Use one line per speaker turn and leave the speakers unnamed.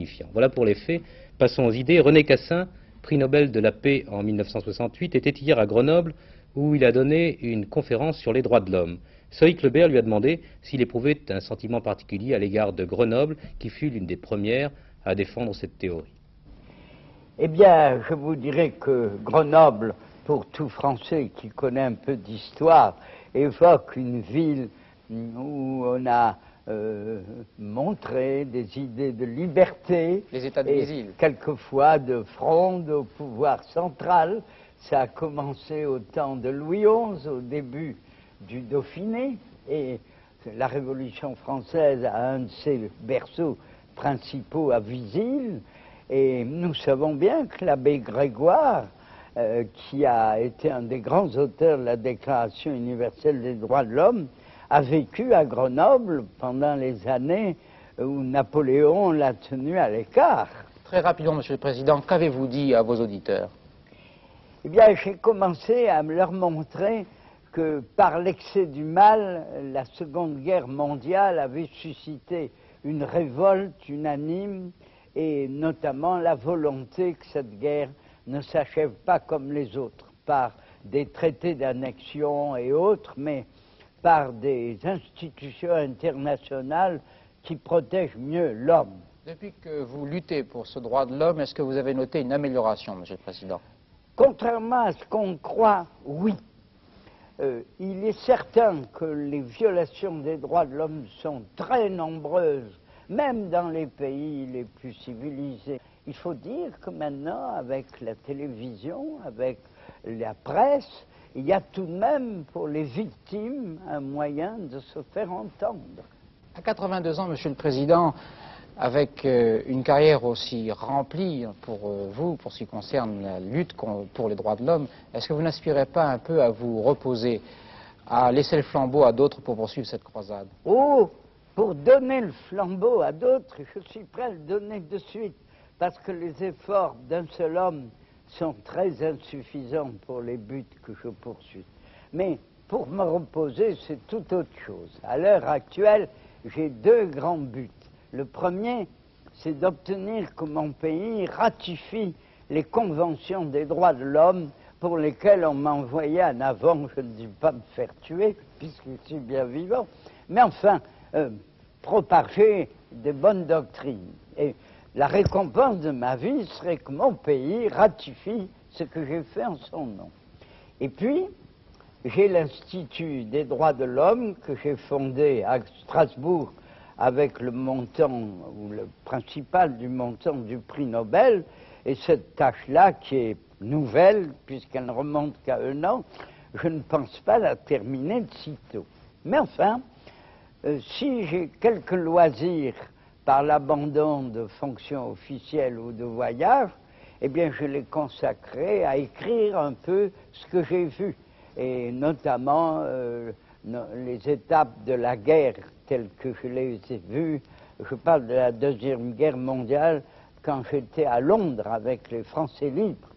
insignifiant. Voilà pour les faits. Passons aux idées. René Cassin, prix Nobel de la paix en 1968, était hier à Grenoble où il a donné une conférence sur les droits de l'homme. Soïc Lebert lui a demandé s'il éprouvait un sentiment particulier à l'égard de Grenoble, qui fut l'une des premières à défendre cette théorie.
Eh bien, je vous dirais que Grenoble, pour tout Français qui connaît un peu d'histoire, évoque une ville où on a montré des idées de liberté,
les États de Visil,
quelquefois de fronde au pouvoir central. Ça a commencé au temps de Louis XI, au début du Dauphiné, et la Révolution française a un de ses berceaux principaux à Visil. Et nous savons bien que l'abbé Grégoire, qui a été un des grands auteurs de la Déclaration universelle des droits de l'homme, a vécu à Grenoble pendant les années où Napoléon l'a tenu à l'écart.
Très rapidement, Monsieur le Président, qu'avez-vous dit à vos auditeurs?
Eh bien, j'ai commencé à leur montrer que par l'excès du mal, la Seconde Guerre mondiale avait suscité une révolte unanime et notamment la volonté que cette guerre ne s'achève pas comme les autres, par des traités d'annexion et autres, mais par des institutions internationales qui protègent mieux l'homme.
Depuis que vous luttez pour ce droit de l'homme, est-ce que vous avez noté une amélioration, Monsieur le Président?
Contrairement à ce qu'on croit, oui. Il est certain que les violations des droits de l'homme sont très nombreuses, même dans les pays les plus civilisés. Il faut dire que maintenant, avec la télévision, avec la presse, il y a tout de même pour les victimes un moyen de se faire entendre.
À 82 ans, Monsieur le Président, avec une carrière aussi remplie pour vous, pour ce qui concerne la lutte pour les droits de l'homme, est-ce que vous n'aspirez pas un peu à vous reposer, à laisser le flambeau à d'autres pour poursuivre cette croisade?
Oh, pour donner le flambeau à d'autres, je suis prêt à le donner de suite, parce que les efforts d'un seul homme sont très insuffisants pour les buts que je poursuis. Mais pour me reposer, c'est tout autre chose. À l'heure actuelle, j'ai deux grands buts. Le premier, c'est d'obtenir que mon pays ratifie les conventions des droits de l'homme pour lesquelles on m'a envoyé en avant, je ne dis pas me faire tuer, puisque je suis bien vivant, mais enfin, propager des bonnes doctrines. Et la récompense de ma vie serait que mon pays ratifie ce que j'ai fait en son nom. Et puis, j'ai l'Institut des droits de l'homme que j'ai fondé à Strasbourg avec le montant, ou le principal du montant du prix Nobel, et cette tâche-là, qui est nouvelle, puisqu'elle ne remonte qu'à un an, je ne pense pas la terminer de sitôt. Mais enfin, si j'ai quelques loisirs par l'abandon de fonctions officielles ou de voyages, eh bien je les consacrerai à écrire un peu ce que j'ai vu, et notamment les étapes de la guerre telles que je les ai vues. Je parle de la Deuxième Guerre mondiale quand j'étais à Londres avec les Français libres.